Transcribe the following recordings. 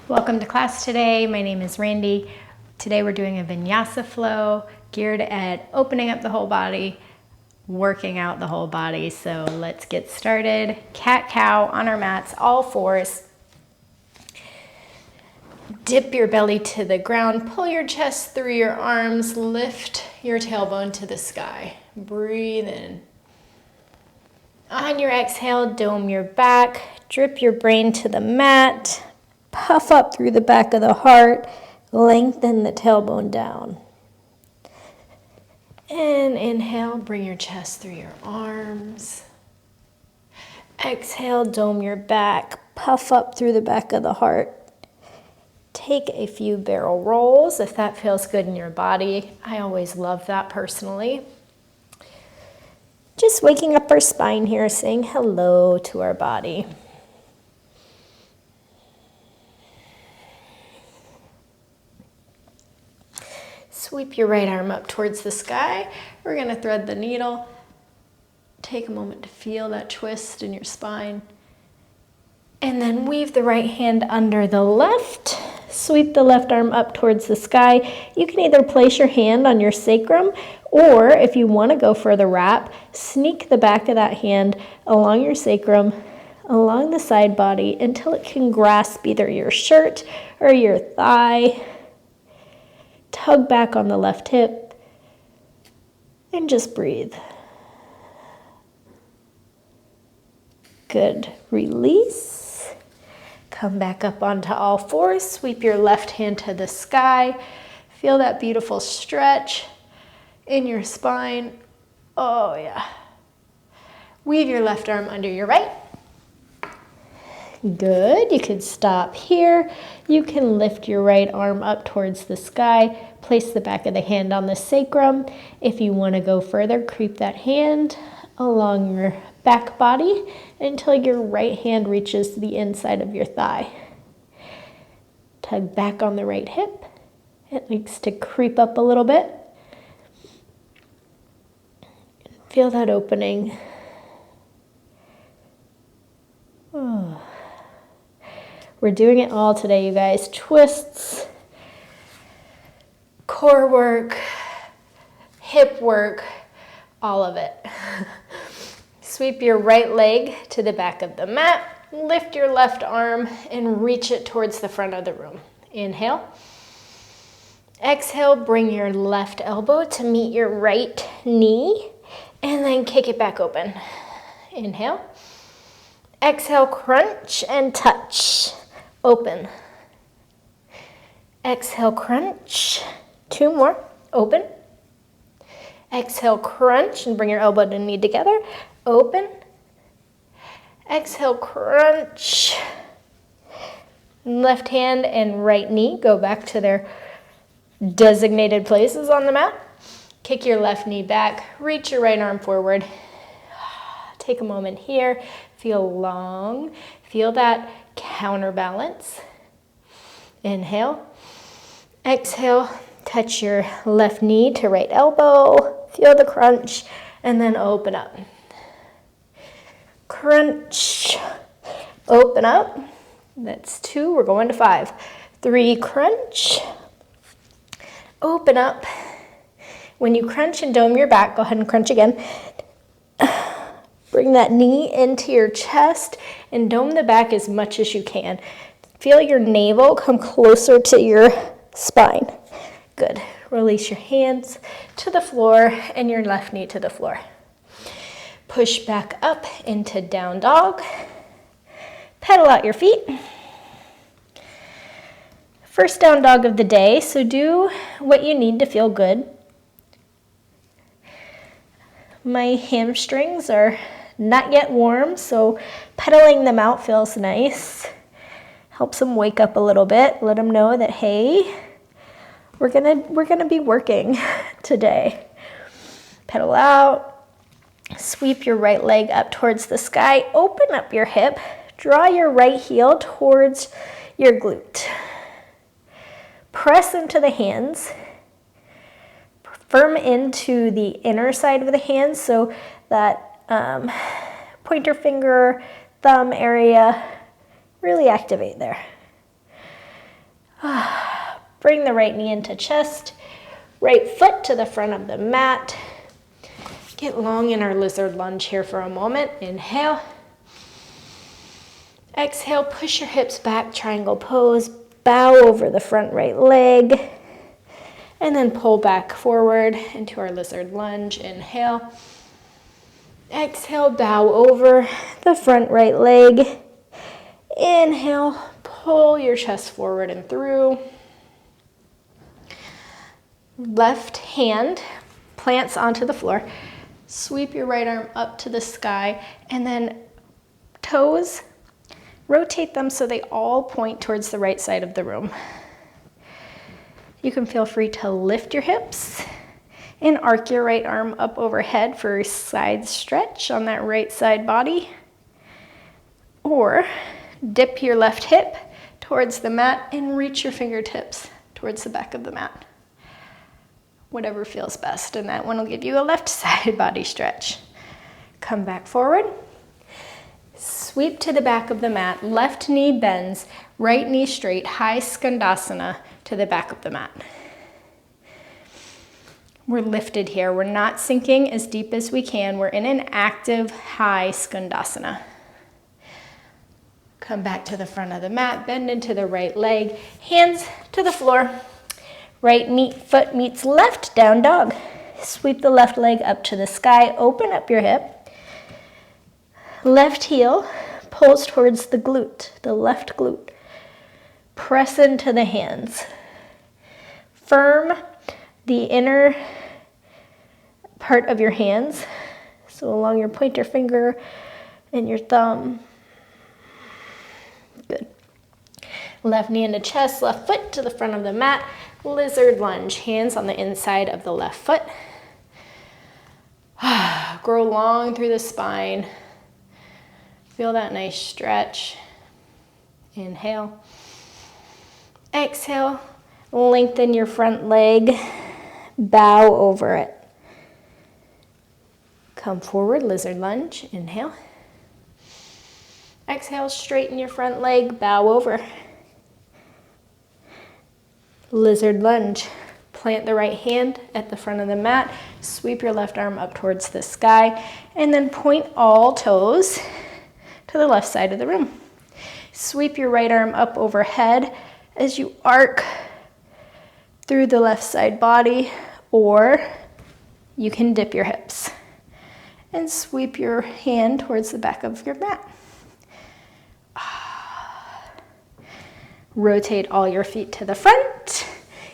Welcome to class today. My name is Randy. Today we're doing a vinyasa flow geared at opening up the whole body, working out the whole body. So let's get started. Cat-cow on our mats, all fours. Dip your belly to the ground, pull your chest through your arms, lift your tailbone to the sky. Breathe in. On your exhale, dome your back, drip your brain to the mat. Puff up through the back of the heart, lengthen the tailbone down. And inhale, bring your chest through your arms. Exhale, dome your back, puff up through the back of the heart. Take a few barrel rolls if that feels good in your body. I always love that personally. Just waking up our spine here, saying hello to our body. Sweep your right arm up towards the sky. We're going to thread the needle. Take a moment to feel that twist in your spine. And then weave the right hand under the left. Sweep the left arm up towards the sky. You can either place your hand on your sacrum, or if you want to go for the wrap, sneak the back of that hand along your sacrum, along the side body until it can grasp either your shirt or your thigh. Tug back on the left hip and just breathe. Good. Release. Come back up onto all fours. Sweep your left hand to the sky. Feel that beautiful stretch in your spine. Oh, yeah. Weave your left arm under your right. Good. You could stop here. You can lift your right arm up towards the sky. Place the back of the hand on the sacrum. If you want to go further, creep that hand along your back body until your right hand reaches the inside of your thigh. Tug back on the right hip. It likes to creep up a little bit. Feel that opening. Oh. We're doing it all today, you guys. Twists, core work, hip work, all of it. Sweep your right leg to the back of the mat. Lift your left arm and reach it towards the front of the room. Inhale. Exhale, bring your left elbow to meet your right knee and then kick it back open. Inhale. Exhale, crunch and touch. Open. Exhale, crunch. 2 more. Open. Exhale, crunch, and bring your elbow to knee together. Open. Exhale, crunch. Left hand and right knee go back to their designated places on the mat. Kick your left knee back. Reach your right arm forward. Take a moment here. Feel long. Feel that counterbalance. Inhale. Exhale. Touch your left knee to right elbow. Feel the crunch. And then open up. Crunch. Open up. That's 2. We're going to 5. 3. Crunch. Open up. When you crunch and dome your back, go ahead and crunch again. Bring that knee into your chest and dome the back as much as you can. Feel your navel come closer to your spine. Good. Release your hands to the floor and your left knee to the floor. Push back up into down dog. Pedal out your feet. First down dog of the day, so do what you need to feel good. My hamstrings are not yet warm, so pedaling them out feels nice. Helps them wake up a little bit. Let them know that, hey, we're gonna be working today. Pedal out. Sweep your right leg up towards the sky. Open up your hip. Draw your right heel towards your glute. Press into the hands. Firm into the inner side of the hands so that pointer finger, thumb area, really activate there. Bring the right knee into chest, right foot to the front of the mat. Get long in our lizard lunge here for a moment. Inhale. Exhale, push your hips back, triangle pose. Bow over the front right leg. And then pull back forward into our lizard lunge. Inhale. Exhale, bow over the front right leg. Inhale, pull your chest forward and through. Left hand plants onto the floor. Sweep your right arm up to the sky, and then toes, rotate them so they all point towards the right side of the room. You can feel free to lift your hips and arc your right arm up overhead for a side stretch on that right side body. Or dip your left hip towards the mat and reach your fingertips towards the back of the mat. Whatever feels best, and that one will give you a left side body stretch. Come back forward. Sweep to the back of the mat. Left knee bends, right knee straight, high skandasana to the back of the mat. We're lifted here. We're not sinking as deep as we can. We're in an active high skandasana. Come back to the front of the mat, bend into the right leg, hands to the floor. Right foot meets left, down dog. Sweep the left leg up to the sky, open up your hip. Left heel pulls towards the glute, the left glute. Press into the hands. Firm the inner part of your hands, so along your pointer finger and your thumb. Good. Left knee into chest, left foot to the front of the mat. Lizard lunge, hands on the inside of the left foot. Grow long through the spine. Feel that nice stretch. Inhale. Exhale. Lengthen your front leg. Bow over it. Come forward, lizard lunge. Inhale. Exhale, straighten your front leg. Bow over. Lizard lunge. Plant the right hand at the front of the mat. Sweep your left arm up towards the sky. And then point all toes to the left side of the room. Sweep your right arm up overhead as you arc through the left side body, or you can dip your hips and sweep your hand towards the back of your mat. Rotate all your feet to the front.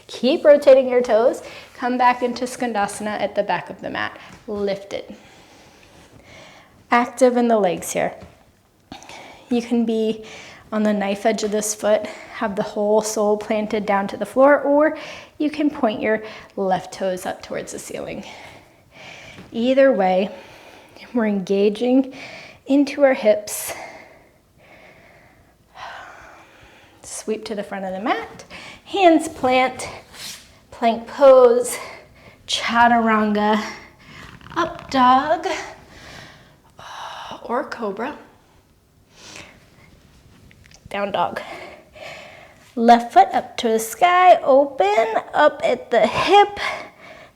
Keep rotating your toes. Come back into Skandasana at the back of the mat. Lifted. Active in the legs here. You can be on the knife edge of this foot, have the whole sole planted down to the floor, or you can point your left toes up towards the ceiling. Either way, we're engaging into our hips. Sweep to the front of the mat, hands plant, plank pose, chaturanga, up dog, or cobra, down dog. Left foot up to the sky, open, up at the hip,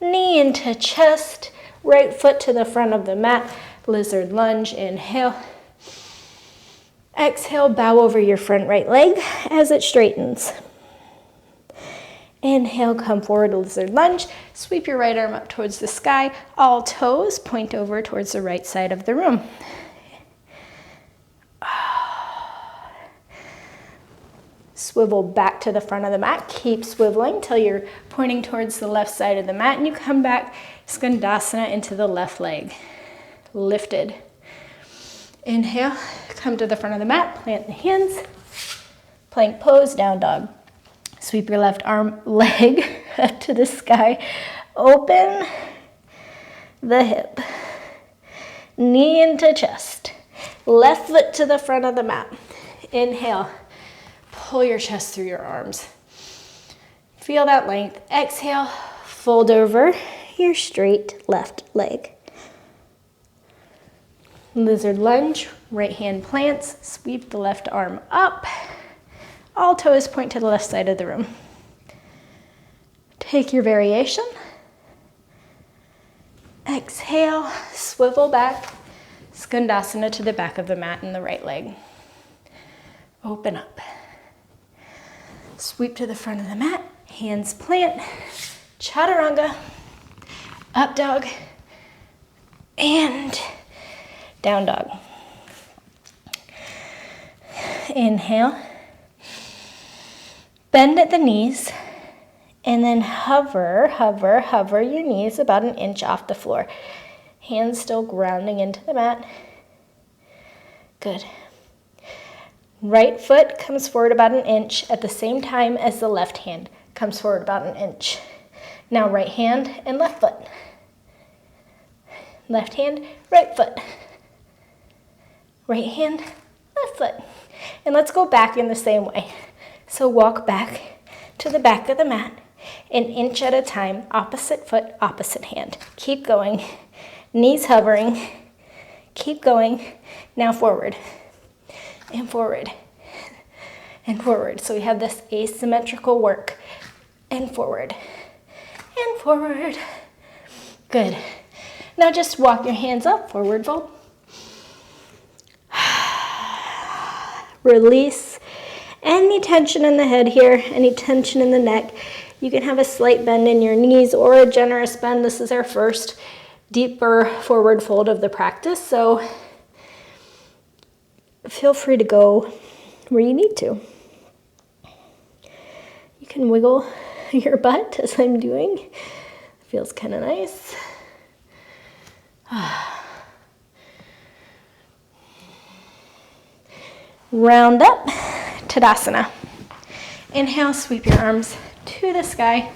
knee into chest, right foot to the front of the mat, lizard lunge, inhale. Exhale, bow over your front right leg as it straightens. Inhale, come forward, lizard lunge. Sweep your right arm up towards the sky. All toes point over towards the right side of the room. Swivel back to the front of the mat. Keep swiveling till you're pointing towards the left side of the mat, and you come back Skandasana into the left leg. Lifted. Inhale, come to the front of the mat, plant the hands, plank pose, down dog. Sweep your left arm, leg up to the sky, open the hip, knee into chest, left foot to the front of the mat. Inhale, pull your chest through your arms. Feel that length. Exhale, fold over your straight left leg. Lizard lunge, right hand plants, sweep the left arm up, All toes point to the left side of the room. Take your variation. Exhale, swivel back, skandasana to the back of the mat in the right leg. Open up. Sweep to the front of the mat, hands plant, chaturanga, up dog, and down dog. Inhale, bend at the knees, and then hover your knees about an inch off the floor. Hands still grounding into the mat. Good. Right foot comes forward about an inch at the same time as the left hand comes forward about an inch. Now right hand and left foot. Left hand, right foot. Right hand, left foot. And let's go back in the same way. So walk back to the back of the mat, an inch at a time, opposite foot, opposite hand. Keep going. Knees hovering. Keep going. Now forward. And forward. And forward. So we have this asymmetrical work. And forward. And forward. Good. Now just walk your hands up, forward fold. Release any tension in the head here, any tension in the neck. You can have a slight bend in your knees or a generous bend. This is our first deeper forward fold of the practice, so feel free to go where you need to. You can wiggle your butt as I'm doing. It feels kind of nice. Round up, Tadasana. Inhale, sweep your arms to the sky.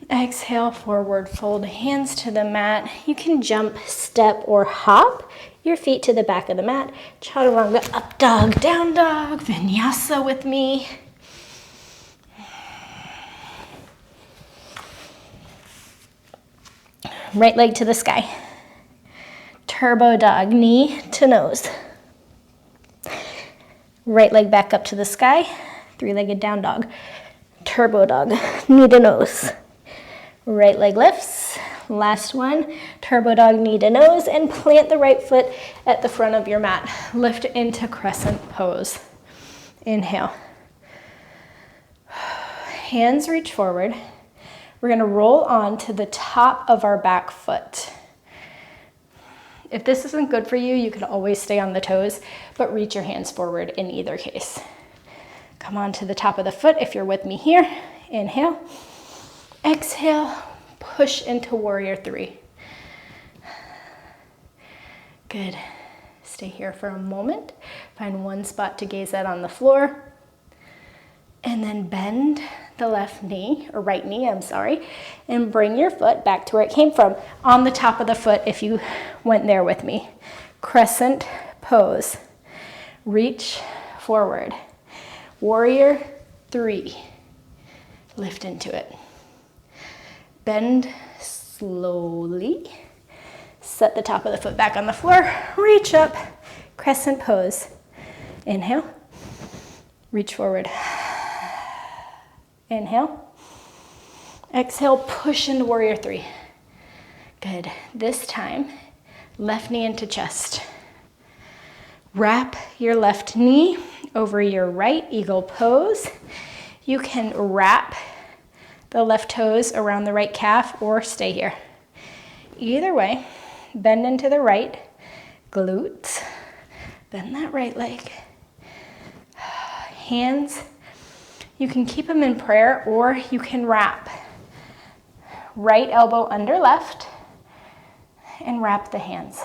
Exhale, forward fold, hands to the mat. You can jump, step, or hop your feet to the back of the mat. Chaturanga, up dog, down dog, vinyasa with me. Right leg to the sky. Turbo dog, knee to nose. Right leg back up to the sky. Three-legged down dog. Turbo dog, knee to nose. Right leg lifts. Last one, turbo dog, knee to nose, and plant the right foot at the front of your mat. Lift into crescent pose. Inhale. Hands reach forward. We're gonna roll on to the top of our back foot. If this isn't good for you, you can always stay on the toes, but reach your hands forward in either case. Come on to the top of the foot if you're with me here. Inhale. Exhale, push into warrior three. Good. Stay here for a moment. Find one spot to gaze at on the floor. And then bend the left knee, or right knee, I'm sorry, and bring your foot back to where it came from. On the top of the foot if you went there with me. Crescent pose. Reach forward. Warrior three. Lift into it. Bend slowly. Set the top of the foot back on the floor. Reach up. Crescent pose. Inhale. Reach forward. Inhale. Exhale, push into warrior three. Good. This time, left knee into chest. Wrap your left knee over your right, eagle pose. You can wrap the left toes around the right calf or stay here. Either way, bend into the right, glutes, bend that right leg. Hands, you can keep them in prayer or you can wrap. Right elbow under left and wrap the hands.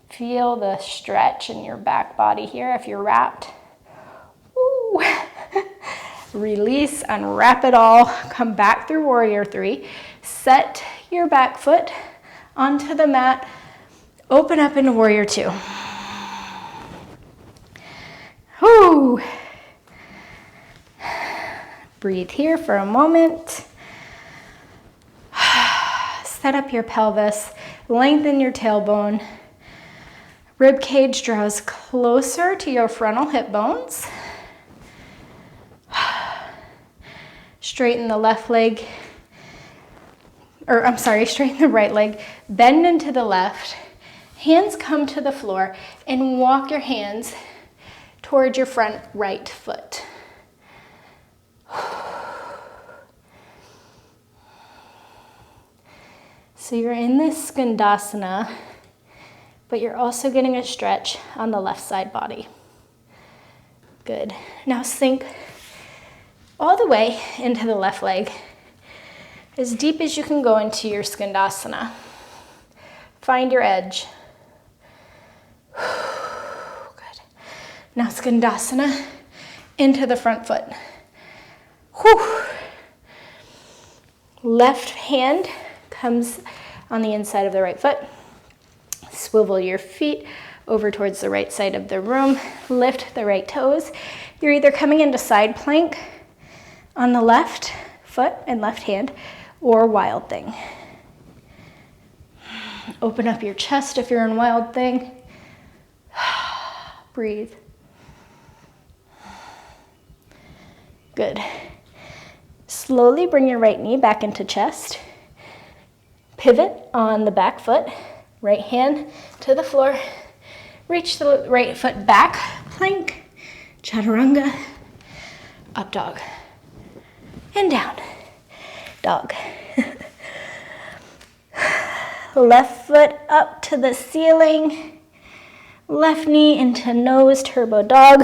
Feel the stretch in your back body here if you're wrapped. Ooh. Release, unwrap it all. Come back through warrior three. Set your back foot onto the mat. Open up into warrior two. Whoo. Breathe here for a moment. Set up your pelvis. Lengthen your tailbone. Rib cage draws closer to your frontal hip bones. Straighten the left leg, straighten the right leg, bend into the left, hands come to the floor, and walk your hands towards your front right foot. So you're in this skandasana, but you're also getting a stretch on the left side body. Good. Now sink all the way into the left leg, as deep as you can go into your skandasana. Find your edge. Good. Now skandasana into the front foot. Whew. Left hand comes on the inside of the right foot. Swivel your feet over towards the right side of the room. Lift the right toes. You're either coming into side plank on the left foot and left hand, or wild thing. Open up your chest if you're in wild thing. Breathe. Good. Slowly bring your right knee back into chest. Pivot on the back foot. Right hand to the floor. Reach the right foot back. Plank. Chaturanga. Up dog. And down. Dog. Left foot up to the ceiling. Left knee into nose, turbo dog.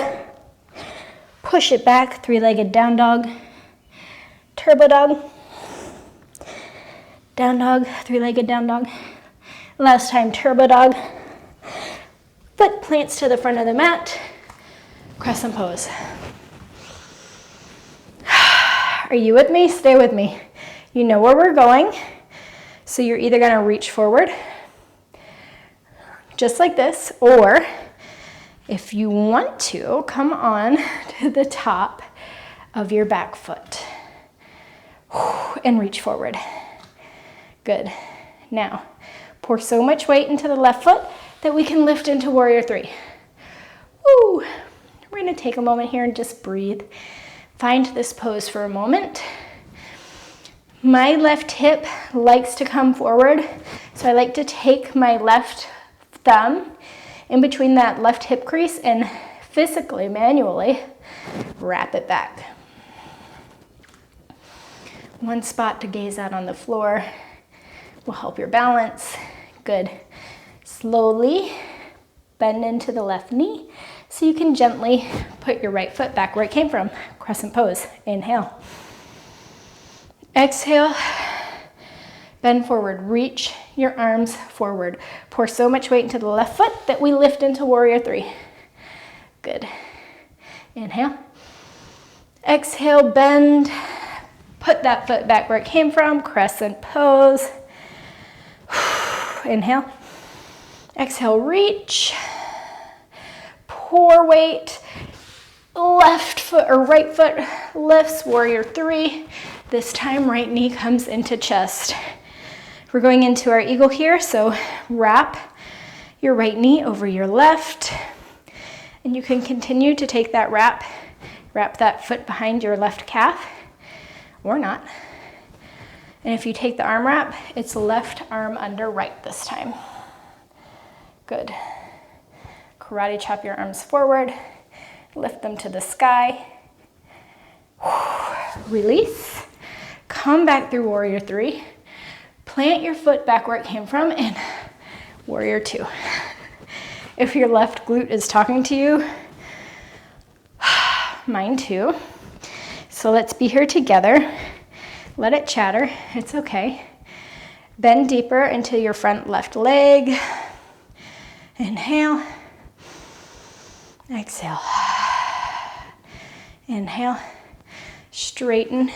Push it back, three-legged down dog. Turbo dog. Down dog, three-legged down dog. Last time, turbo dog. Foot plants to the front of the mat. Crescent pose. Are you with me? Stay with me. You know where we're going. So you're either gonna reach forward, just like this, or if you want to, come on to the top of your back foot and reach forward. Good. Now, pour so much weight into the left foot that we can lift into warrior three. Woo! We're gonna take a moment here and just breathe. Find this pose for a moment. My left hip likes to come forward, so I like to take my left thumb in between that left hip crease and physically, manually, wrap it back. One spot to gaze out on the floor will help your balance. Good. Slowly bend into the left knee so you can gently put your right foot back where it came from. Crescent pose. Inhale. Exhale. Bend forward. Reach your arms forward. Pour so much weight into the left foot that we lift into warrior three. Good. Inhale. Exhale, bend. Put that foot back where it came from. Crescent pose. Inhale. Exhale, reach. Pour weight. Left foot or right foot lifts, warrior three. This time, right knee comes into chest. We're going into our eagle here, so wrap your right knee over your left. And you can continue to take that wrap that foot behind your left calf, or not. And if you take the arm wrap, it's left arm under right this time. Good. Karate chop your arms forward, lift them to the sky. Release. Come back through warrior three. Plant your foot back where it came from and warrior two. If your left glute is talking to you, mine too. So let's be here together. Let it chatter, it's okay. Bend deeper into your front left leg. Inhale. Exhale. Inhale. Straighten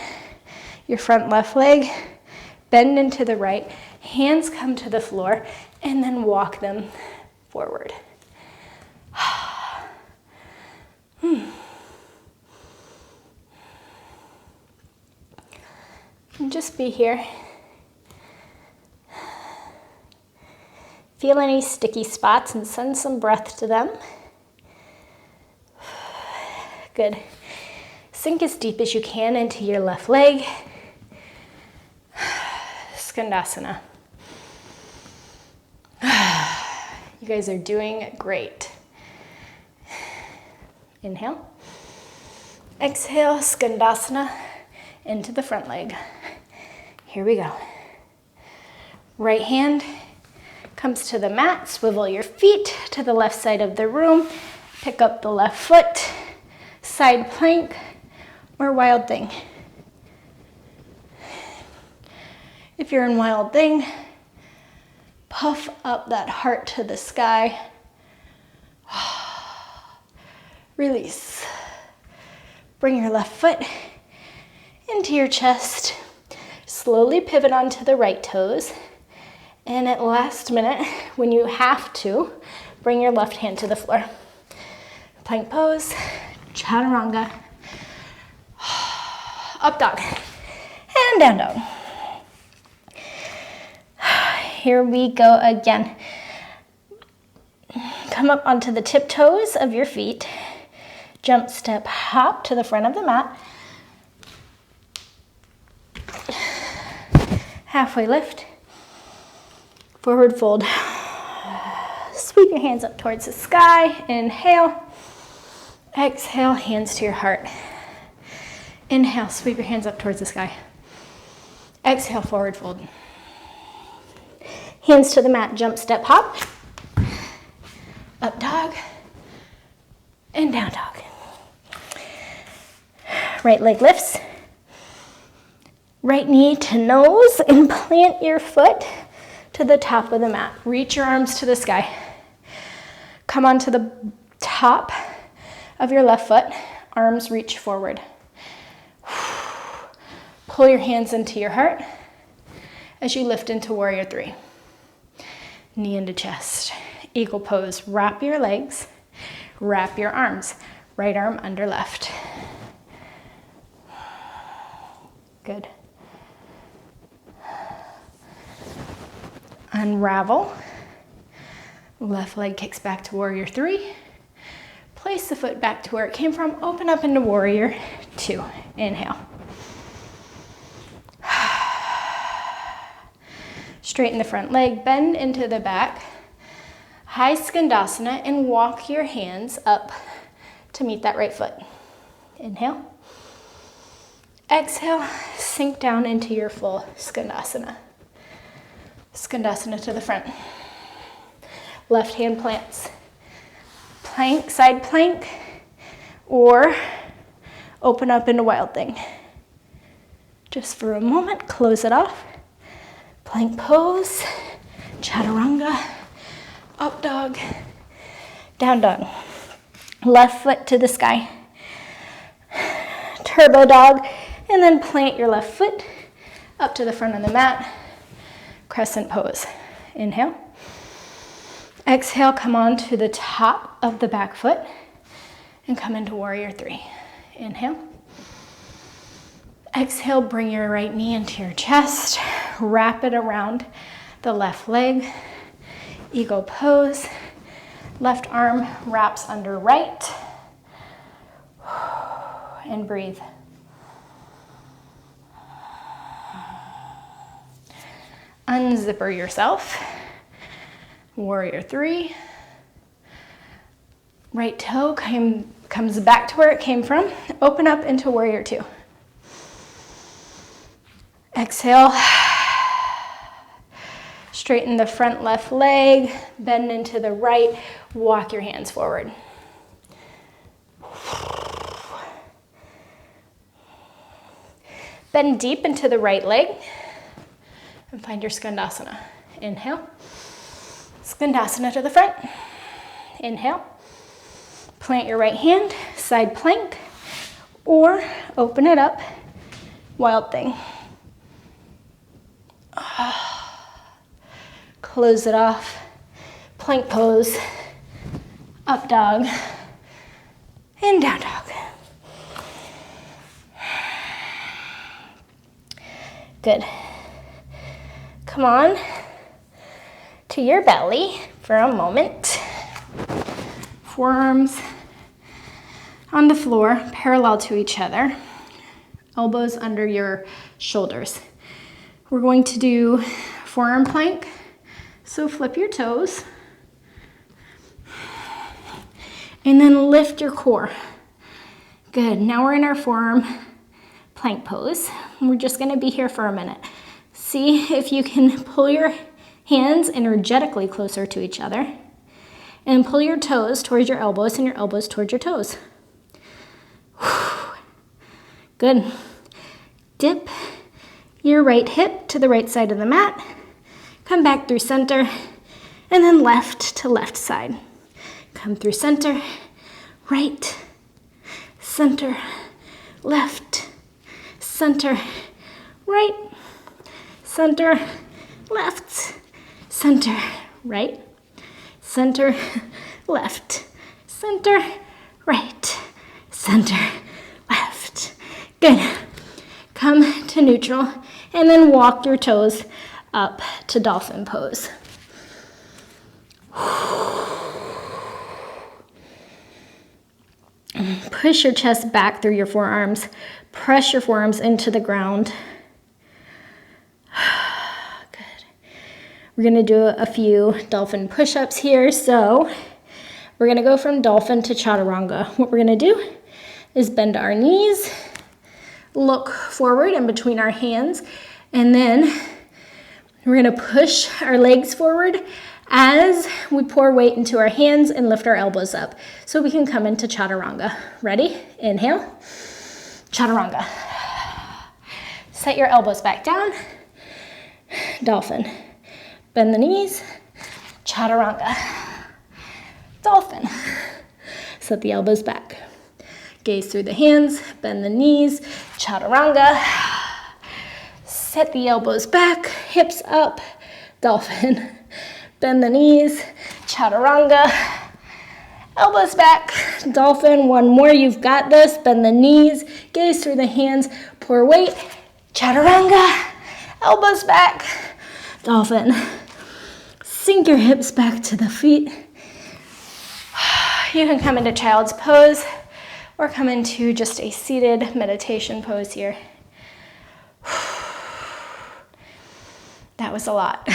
your front left leg. Bend into the right. Hands come to the floor and then walk them forward. And just be here. Feel any sticky spots and send some breath to them. Good. Sink as deep as you can into your left leg. Skandasana. You guys are doing great. Inhale. Exhale, Skandasana into the front leg. Here we go. Right hand comes to the mat. Swivel your feet to the left side of the room. Pick up the left foot. Side plank or wild thing. If you're in wild thing, puff up that heart to the sky. Release. Bring your left foot into your chest. Slowly pivot onto the right toes. And at last minute, when you have to, bring your left hand to the floor. Plank pose, chaturanga, up dog, and down dog. Here we go again. Come up onto the tiptoes of your feet. Jump, step, hop to the front of the mat. Halfway lift. Forward fold. Sweep your hands up towards the sky. Inhale. Exhale, hands to your heart. Inhale, sweep your hands up towards the sky. Exhale, forward fold. Hands to the mat, jump, step, hop. Up dog. And down dog. Right leg lifts. Right knee to nose and plant your foot to the top of the mat. Reach your arms to the sky. Come onto the top of your left foot. Arms reach forward. Pull your hands into your heart as you lift into warrior three. Knee into chest. Eagle pose. Wrap your legs. Wrap your arms. Right arm under left. Good. Unravel. Left leg kicks back to warrior three. Place the foot back to where it came from. Open up into warrior two. Inhale. Straighten the front leg, bend into the back. High Skandasana and walk your hands up to meet that right foot. Inhale. Exhale, sink down into your full Skandasana. Skandasana to the front. Left hand plants. Plank, side plank, or open up into wild thing. Just for a moment, close it off. Plank pose, chaturanga, up dog, down dog. Left foot to the sky. Turbo dog, and then plant your left foot up to the front of the mat. Crescent pose. Inhale. Exhale, come on to the top of the back foot and come into warrior three. Inhale. Exhale, bring your right knee into your chest. Wrap it around the left leg. Eagle pose. Left arm wraps under right. And breathe. Unzipper yourself. Warrior three. Right toe comes back to where it came from. Open up into warrior two. Exhale. Straighten the front left leg. Bend into the right. Walk your hands forward. Bend deep into the right leg. And find your Skandasana. Inhale. Skandasana to the front. Inhale. Plant your right hand, side plank, or open it up, wild thing. Close it off, plank pose, up dog, and down dog. Good. Come on to your belly for a moment. Forearms on the floor, parallel to each other, elbows under your shoulders. We're going to do forearm plank, so flip your toes, and then lift your core. Good, now we're in our forearm plank pose. We're just gonna be here for a minute. See if you can pull your hands energetically closer to each other and pull your toes towards your elbows and your elbows towards your toes. Good. Dip your right hip to the right side of the mat. Come back through center and then left to left side. Come through center, right, center, left, center, right, center, left, center, right, center, left, center, right, center, left. Good. Come to neutral and then walk your toes up to dolphin pose. Push your chest back through your forearms. Press your forearms into the ground. Good. We're going to do a few dolphin push-ups here. So we're going to go from dolphin to chaturanga. What we're going to do is bend our knees, look forward in between our hands, and then we're going to push our legs forward as we pour weight into our hands and lift our elbows up so we can come into chaturanga. Ready? Inhale. Chaturanga. Set your elbows back down. Dolphin. Bend the knees. Chaturanga. Dolphin. Set the elbows back. Gaze through the hands. Bend the knees. Chaturanga. Set the elbows back. Hips up. Dolphin. Bend the knees, chaturanga, elbows back, dolphin. One more, you've got this. Bend the knees, gaze through the hands, pour weight, chaturanga, elbows back, dolphin. Sink your hips back to the feet. You can come into child's pose or come into just a seated meditation pose here. That was a lot.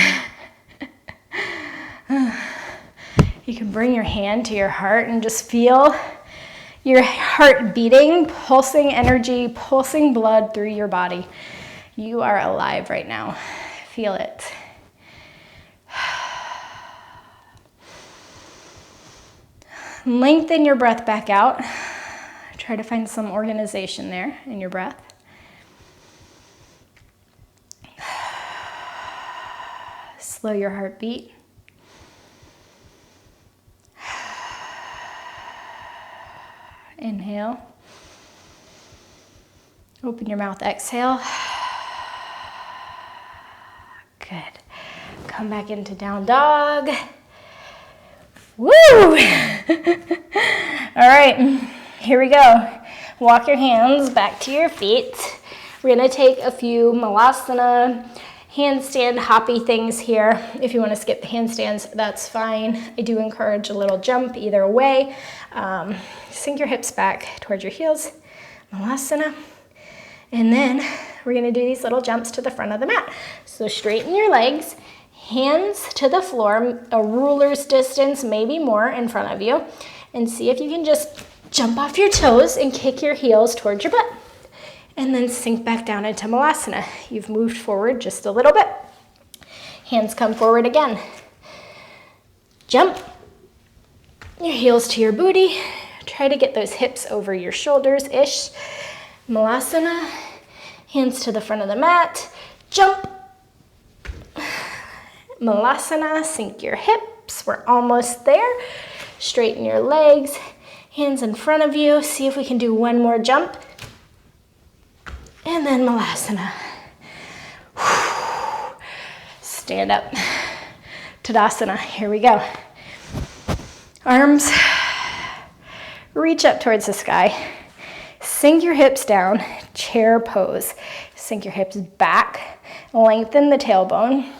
You can bring your hand to your heart and just feel your heart beating, pulsing energy, pulsing blood through your body. You are alive right now. Feel it. Lengthen your breath back out. Try to find some organization there in your breath. Slow your heartbeat. Inhale. Open your mouth, exhale. Good. Come back into down dog. Woo! All right, here we go. Walk your hands back to your feet. We're gonna take a few malasana, handstand hoppy things here. If you want to skip the handstands, that's fine. I do encourage a little jump either way. Sink your hips back towards your heels, malasana. And then we're going to do these little jumps to the front of the mat. So straighten your legs, hands to the floor, a ruler's distance, maybe more in front of you. And see if you can just jump off your toes and kick your heels towards your butt. And then sink back down into malasana. You've moved forward just a little bit. Hands come forward again. Jump. Your heels to your booty. Try to get those hips over your shoulders-ish. Malasana. Hands to the front of the mat. Jump. Malasana. Sink your hips. We're almost there. Straighten your legs. Hands in front of you. See if we can do one more jump. And then malasana. Stand up. Tadasana. Here we go. Arms reach up towards the sky. Sink your hips down. Chair pose. Sink your hips back. Lengthen the tailbone.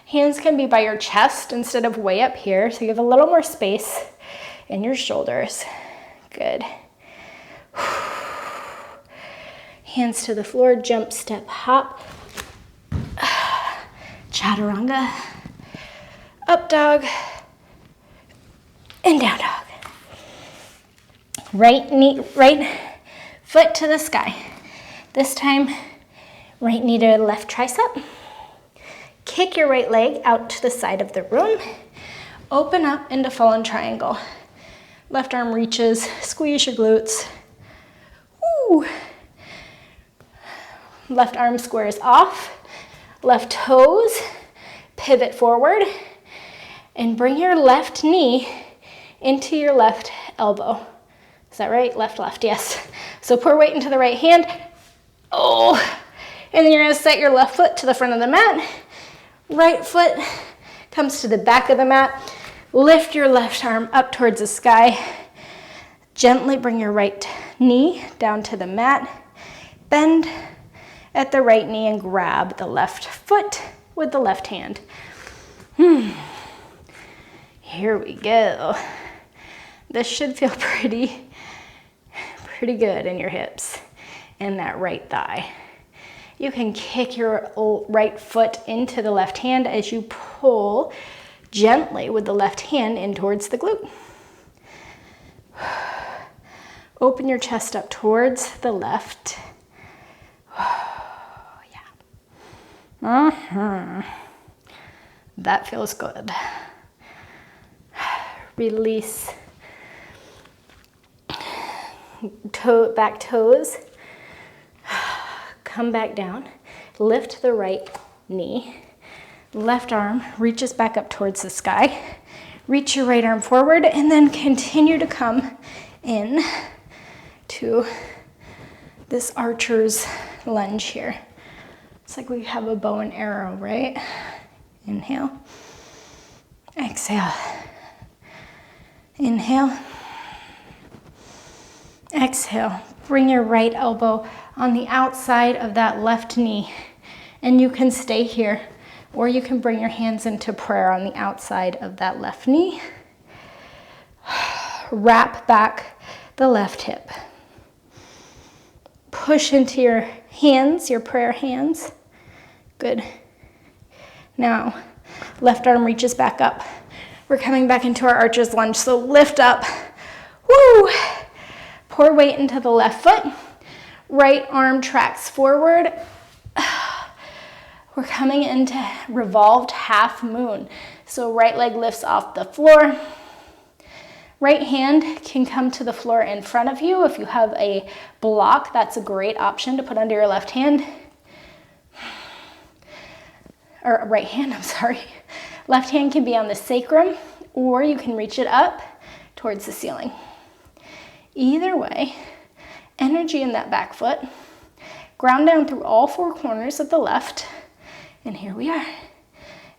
Hands can be by your chest instead of way up here, so you have a little more space in your shoulders. Good. Hands to the floor, jump, step, hop. Chaturanga. Up dog. And down dog. Right knee, right foot to the sky. This time, right knee to left tricep. Kick your right leg out to the side of the room. Open up into fallen triangle. Left arm reaches, squeeze your glutes. Woo. Left arm squares off. Left toes, pivot forward, and bring your left knee into your left elbow. Is that right? Left, left, yes. So pour weight into the right hand. Oh, and then you're gonna set your left foot to the front of the mat. Right foot comes to the back of the mat. Lift your left arm up towards the sky. Gently bring your right knee down to the mat. Bend at the right knee and grab the left foot with the left hand. Here we go. This should feel pretty good in your hips and that right thigh. You can kick your right foot into the left hand as you pull gently with the left hand in towards the glute. Open your chest up towards the left. Yeah. That feels good. Release back toes. Come back down. Lift the right knee. Left arm reaches back up towards the sky. Reach your right arm forward and then continue to come in to this archer's lunge here. It's like we have a bow and arrow, right? Inhale. Exhale. Inhale. Exhale. Bring your right elbow on the outside of that left knee. And you can stay here, or you can bring your hands into prayer on the outside of that left knee. Wrap back the left hip. Push into your hands, your prayer hands. Good. Now, left arm reaches back up. We're coming back into our archer's lunge, so lift up. Woo! Pour weight into the left foot. Right arm tracks forward. We're coming into revolved half moon. So right leg lifts off the floor. Right hand can come to the floor in front of you. If you have a block, that's a great option to put under your left hand. Or right hand, I'm sorry. Left hand can be on the sacrum, or you can reach it up towards the ceiling. Either way, energy in that back foot. Ground down through all four corners of the left. And here we are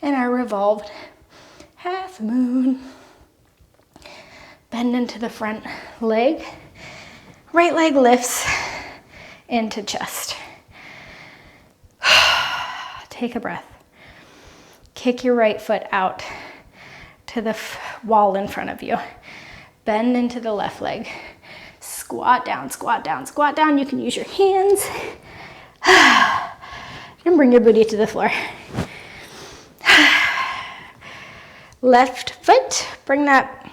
in our revolved half moon. Bend into the front leg. Right leg lifts into chest. Take a breath. Kick your right foot out to the wall in front of you. Bend into the left leg. Squat down, squat down, squat down. You can use your hands. And bring your booty to the floor. Left foot, bring that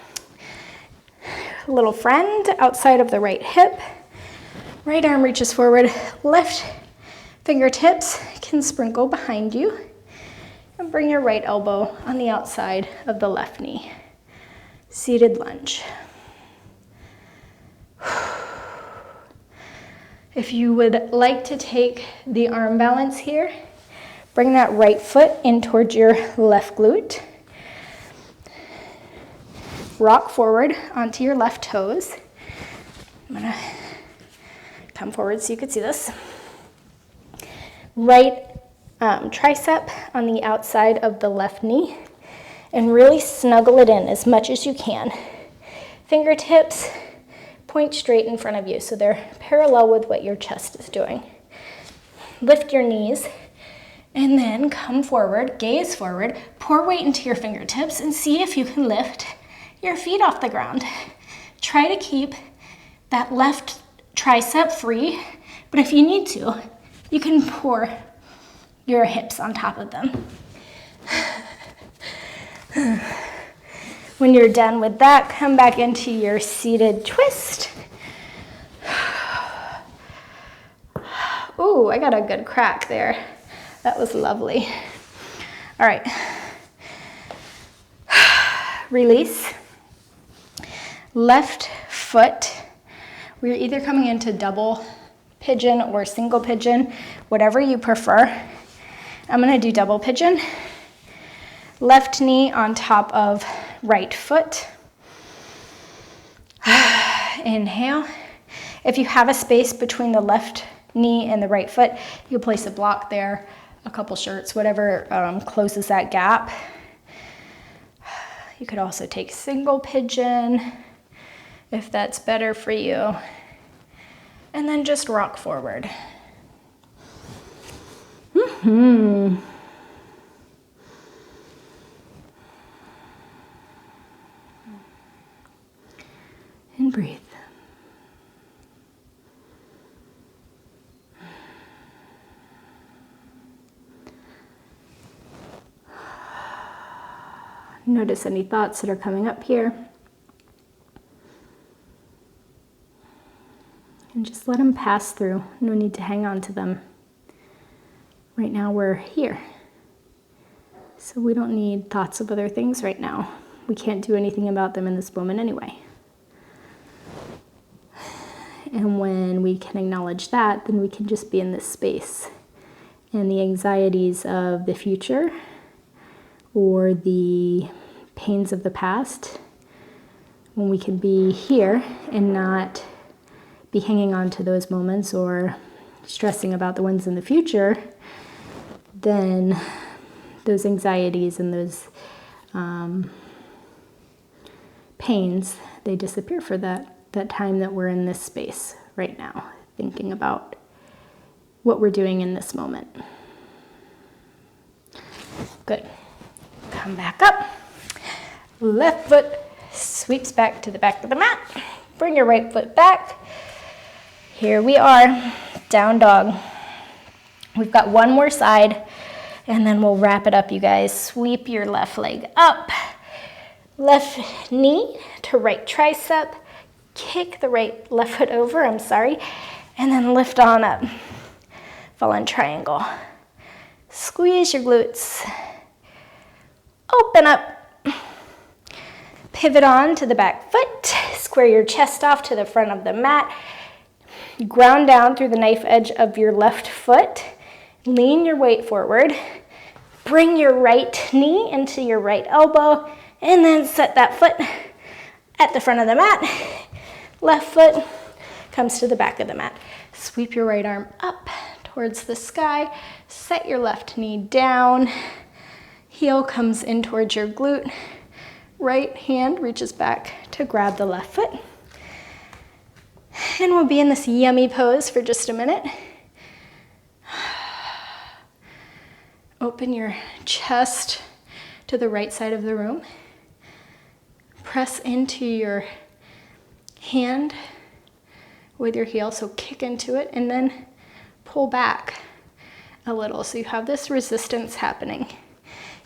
little friend outside of the right hip. Right arm reaches forward. Left fingertips can sprinkle behind you. And bring your right elbow on the outside of the left knee. Seated lunge. If you would like to take the arm balance here, bring that right foot in towards your left glute. Rock forward onto your left toes. I'm gonna come forward so you can see this. Right tricep on the outside of the left knee, and really snuggle it in as much as you can. Fingertips point straight in front of you, so they're parallel with what your chest is doing. Lift your knees, and then come forward, gaze forward, pour weight into your fingertips, and see if you can lift your feet off the ground. Try to keep that left tricep free But if you need to, you can pour your hips on top of them. When you're done with that, come back into your seated twist. Ooh, I got a good crack there. That was lovely. All right. Release. Left foot. We're either coming into double pigeon or single pigeon, whatever you prefer. I'm gonna do double pigeon. Left knee on top of right foot. Inhale. If you have a space between the left knee and the right foot, you can place a block there, a couple shirts, whatever closes that gap. You could also take single pigeon if that's better for you. And then just rock forward. And breathe. Notice any thoughts that are coming up here. And just let them pass through. No need to hang on to them. Right now we're here. So we don't need thoughts of other things right now. We can't do anything about them in this moment anyway. And when we can acknowledge that, then we can just be in this space. And the anxieties of the future or the pains of the past, when we can be here and not be hanging on to those moments or stressing about the ones in the future, then those anxieties and those pains, they disappear for that time that we're in this space right now, thinking about what we're doing in this moment. Good. Come back up. Left foot sweeps back to the back of the mat. Bring your right foot back. Here we are, down dog. We've got one more side, and then we'll wrap it up, you guys. Sweep your left leg up. Left knee to right tricep. Kick the left foot over, and then lift on up. Fallen triangle. Squeeze your glutes. Open up. Pivot on to the back foot. Square your chest off to the front of the mat. Ground down through the knife edge of your left foot. Lean your weight forward. Bring your right knee into your right elbow, and then set that foot at the front of the mat. Left foot comes to the back of the mat. Sweep your right arm up towards the sky. Set your left knee down. Heel comes in towards your glute. Right hand reaches back to grab the left foot. And we'll be in this yummy pose for just a minute. Open your chest to the right side of the room. Press into your hand with your heel, so kick into it and then pull back a little so you have this resistance happening.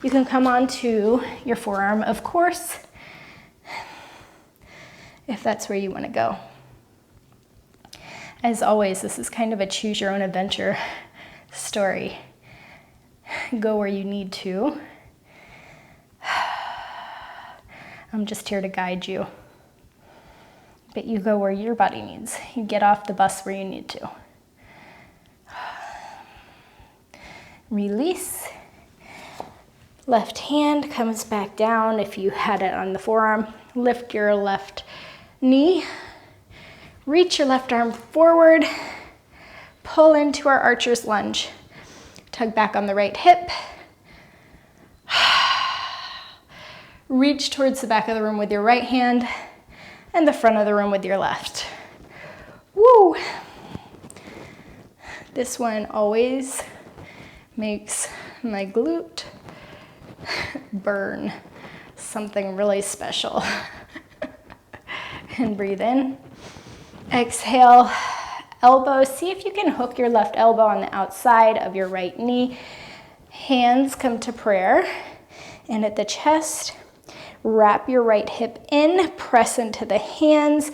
You can come onto your forearm, of course, if that's where you want to go. As always, this is kind of a choose your own adventure story. Go where you need to. I'm just here to guide you. But you go where your body needs. You get off the bus where you need to. Release. Left hand comes back down if you had it on the forearm. Lift your left knee. Reach your left arm forward. Pull into our archer's lunge. Tug back on the right hip. Reach towards the back of the room with your right hand and the front of the room with your left. Woo! This one always makes my glute burn something really special. And breathe in. Exhale elbow. See if you can hook your left elbow on the outside of your right knee. Hands come to prayer. And at the chest, wrap your right hip in, press into the hands,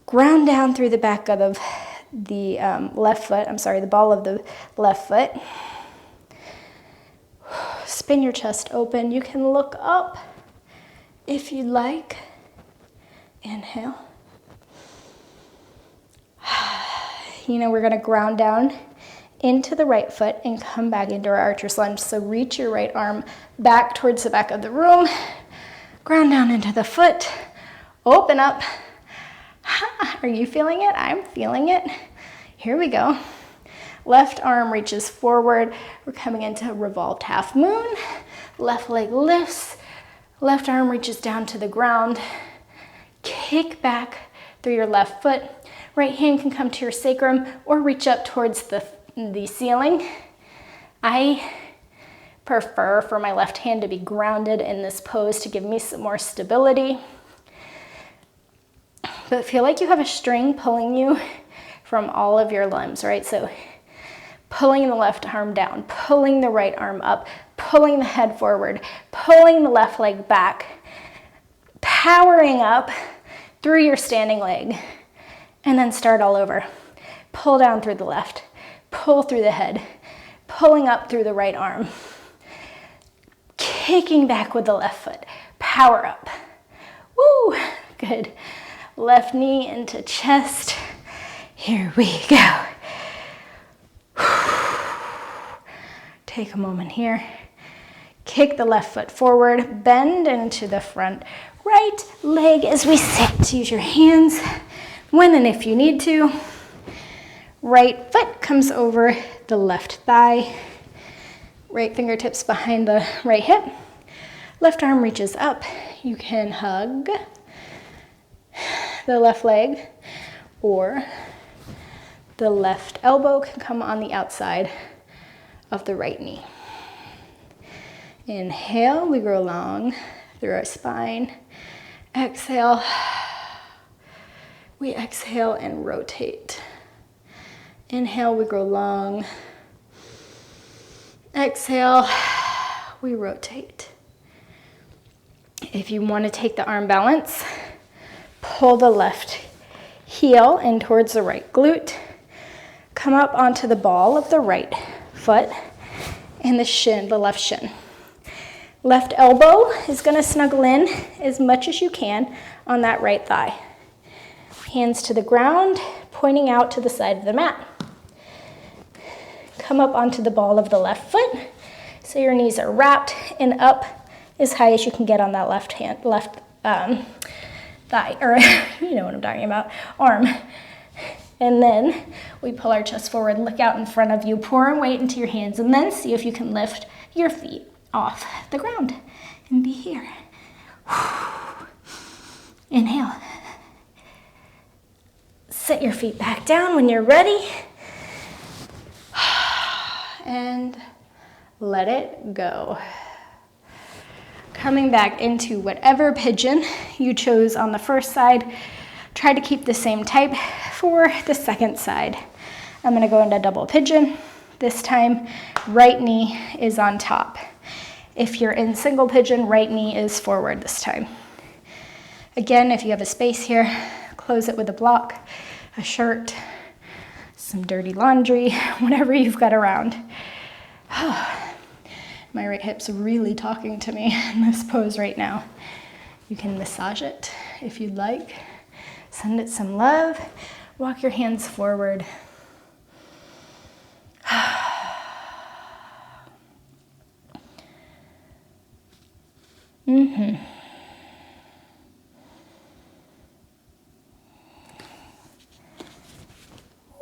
ground down through the back of the left foot, the ball of the left foot. Spin your chest open. You can look up if you'd like. Inhale. We're gonna ground down into the right foot and come back into our archer's lunge. So reach your right arm back towards the back of the room, ground down into the foot, open up. Are you feeling it? I'm feeling it. Here we go. Left arm reaches forward. We're coming into revolved half moon. Left leg lifts. Left arm reaches down to the ground. Kick back through your left foot. Right hand can come to your sacrum or reach up towards the ceiling. I prefer for my left hand to be grounded in this pose to give me some more stability. But feel like you have a string pulling you from all of your limbs, right? So pulling the left arm down, pulling the right arm up, pulling the head forward, pulling the left leg back, powering up through your standing leg, and then start all over. Pull down through the left, pull through the head, pulling up through the right arm, kicking back with the left foot, power up. Woo, good. Left knee into chest. Here we go. Take a moment here. Kick the left foot forward, bend into the front right leg as we sit. Use your hands when and if you need to. Right foot comes over the left thigh. Right fingertips behind the right hip. Left arm reaches up. You can hug the left leg, or the left elbow can come on the outside of the right knee. Inhale, we grow long through our spine. Exhale, we exhale and rotate. Inhale, we grow long. Exhale, we rotate. If you want to take the arm balance, pull the left heel in towards the right glute. Come up onto the ball of the right foot and the left shin. Left elbow is going to snuggle in as much as you can on that right thigh. Hands to the ground, pointing out to the side of the mat. Come up onto the ball of the left foot so your knees are wrapped and up as high as you can get on that left thigh, or you know what I'm talking about, arm. And then we pull our chest forward, look out in front of you, pour weight into your hands, and then see if you can lift your feet off the ground and be here. Inhale. Set your feet back down when you're ready. And let it go. Coming back into whatever pigeon you chose on the first side. Try to keep the same type for the second side. I'm going to go into double pigeon. This time, right knee is on top. If you're in single pigeon, right knee is forward this time. Again, if you have a space here, close it with a block, a shirt, some dirty laundry, whatever you've got around. My right hip's really talking to me in this pose right now. You can massage it if you'd like. Send it some love. Walk your hands forward.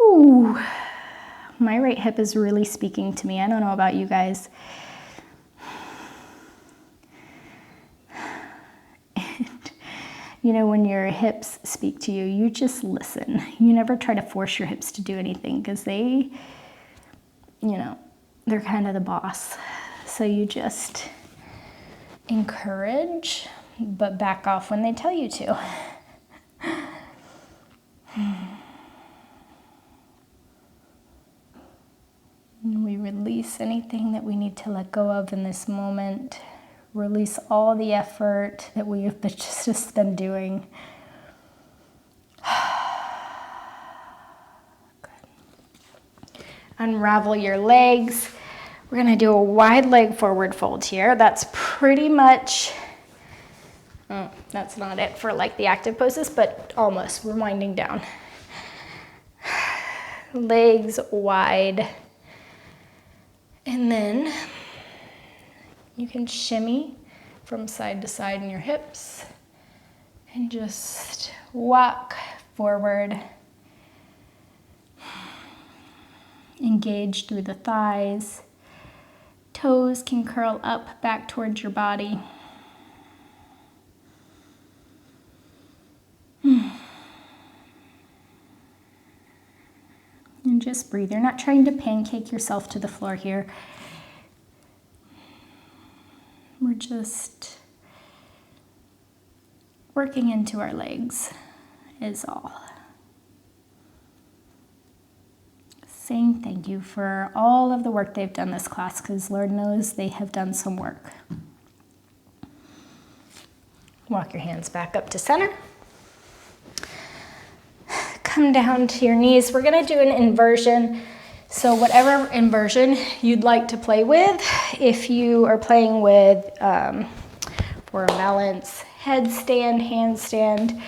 Ooh, my right hip is really speaking to me. I don't know about you guys. You know, when your hips speak to you, you just listen. You never try to force your hips to do anything because they, they're kind of the boss. So you just encourage, but back off when they tell you to. Release anything that we need to let go of in this moment. Release all the effort that we have just been doing. Good. Unravel your legs. We're gonna do a wide leg forward fold here. That's pretty much, that's not it for like the active poses, but almost. We're winding down. Legs wide. And then you can shimmy from side to side in your hips and just walk forward. Engage through the thighs. Toes can curl up back towards your body. And just breathe. You're not trying to pancake yourself to the floor here. We're just working into our legs is all. Saying thank you for all of the work they've done this class, because Lord knows they have done some work. Walk your hands back up to center. Come down to your knees. We're gonna do an inversion. So whatever inversion you'd like to play with, if you are playing with for a balance, headstand, handstand,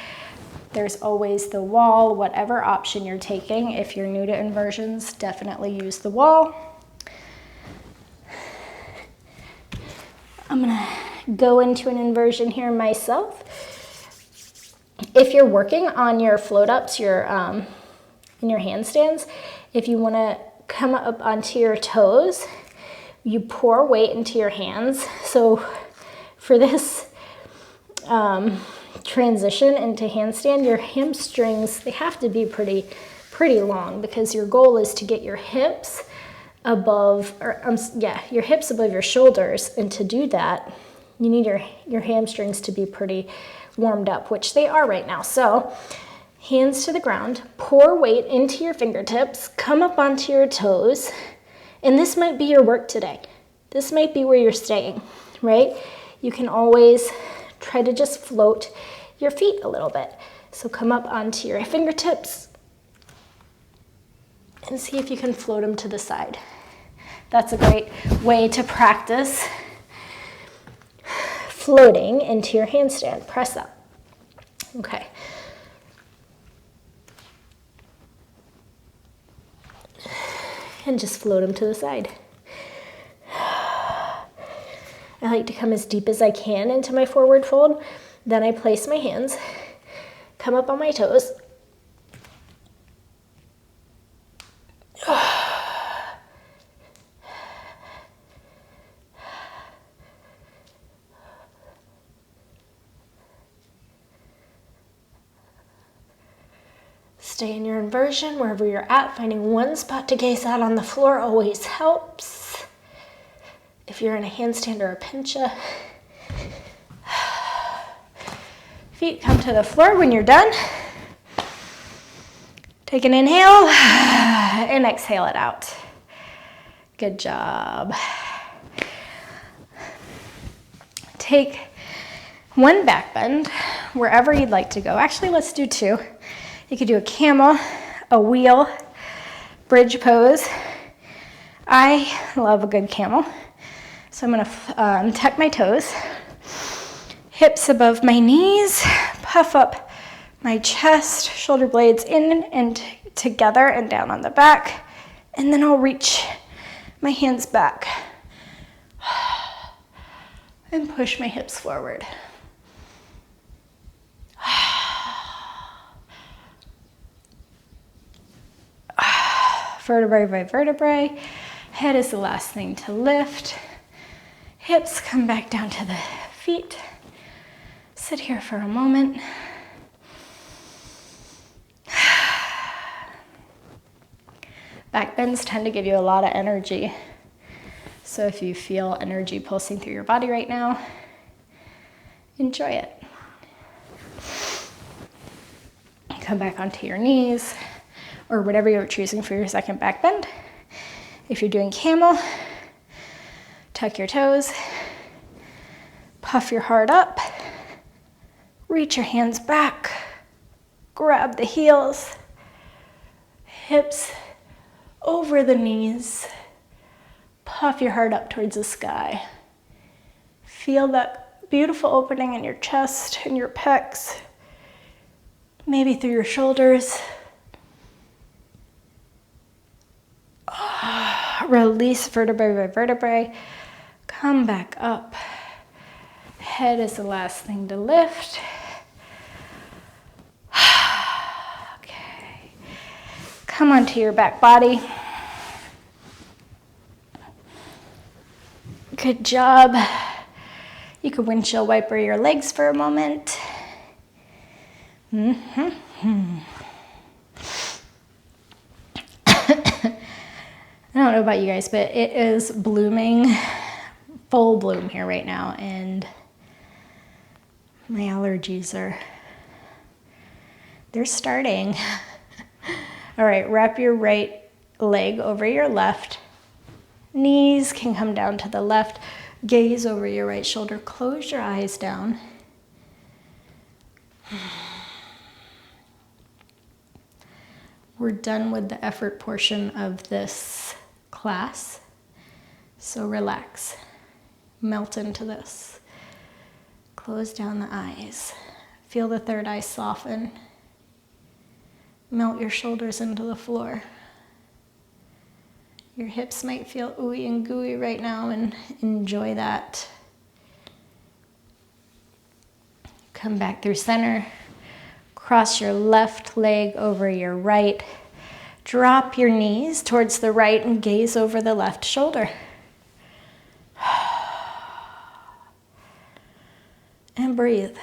there's always the wall, whatever option you're taking. If you're new to inversions, definitely use the wall. I'm gonna go into an inversion here myself. If you're working on your float ups, your in your handstands, if you wanna come up onto your toes, you pour weight into your hands. So for this transition into handstand, your hamstrings, they have to be pretty long, because your goal is to get your hips above, your hips above your shoulders. And to do that, you need your hamstrings to be pretty warmed up, which they are right now. So hands to the ground, pour weight into your fingertips, come up onto your toes, and this might be your work today. This might be where you're staying, right? You can always try to just float your feet a little bit. So come up onto your fingertips and see if you can float them to the side. That's a great way to practice floating into your handstand. Press up. Okay. And just float them to the side. I like to come as deep as I can into my forward fold. Then I place my hands, come up on my toes. Stay in your inversion wherever you're at. Finding one spot to gaze out on the floor always helps. If you're in a handstand or a pincha. Feet come to the floor when you're done. Take an inhale and exhale it out. Good job. Take one back bend wherever you'd like to go. Actually, let's do two. You could do a camel, a wheel, bridge pose. I love a good camel. So I'm gonna tuck my toes, hips above my knees, puff up my chest, shoulder blades in and together and down on the back. And then I'll reach my hands back and push my hips forward. Vertebrae by vertebrae. Head is the last thing to lift. Hips come back down to the feet. Sit here for a moment. Back bends tend to give you a lot of energy. So if you feel energy pulsing through your body right now, enjoy it. Come back onto your knees, or whatever you're choosing for your second back bend. If you're doing camel, tuck your toes, puff your heart up, reach your hands back, grab the heels, hips over the knees, puff your heart up towards the sky. Feel that beautiful opening in your chest and your pecs, maybe through your shoulders. Release vertebrae by vertebrae. Come back up. Head is the last thing to lift. Okay. Come onto your back body. Good job. You could windshield wiper your legs for a moment. I don't know about you guys, but it is blooming, full bloom here right now, and my allergies they're starting. All right, wrap your right leg over your left. Knees can come down to the left. Gaze over your right shoulder. Close your eyes down. We're done with the effort portion of this class, so relax. Melt into this. Close down the eyes. Feel the third eye soften. Melt your shoulders into the floor. Your hips might feel ooey and gooey right now, and enjoy that. Come back through center. Cross your left leg over your right. Drop your knees towards the right and gaze over the left shoulder. And breathe.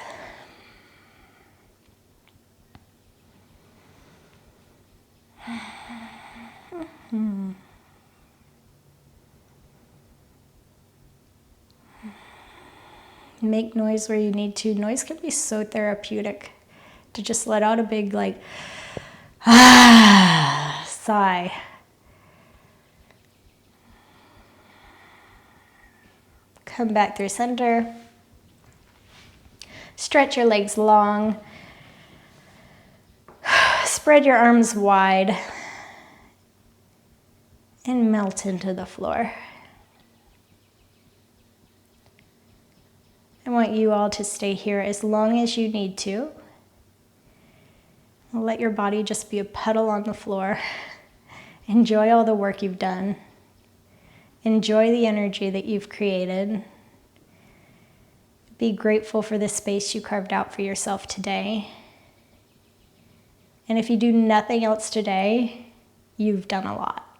Make noise where you need to. Noise can be so therapeutic. To just let out a big sigh. Come back through center. Stretch your legs long. Spread your arms wide and melt into the floor. I want you all to stay here as long as you need to. Let your body just be a puddle on the floor. Enjoy all the work you've done. Enjoy the energy that you've created. Be grateful for the space you carved out for yourself today. And if you do nothing else today, you've done a lot.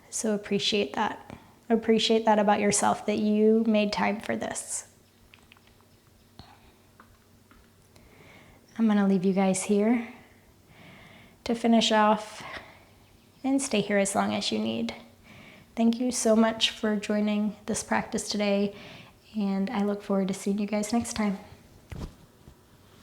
So appreciate that. Appreciate that about yourself, that you made time for this. I'm going to leave you guys here to finish off and stay here as long as you need. Thank you so much for joining this practice today, and I look forward to seeing you guys next time.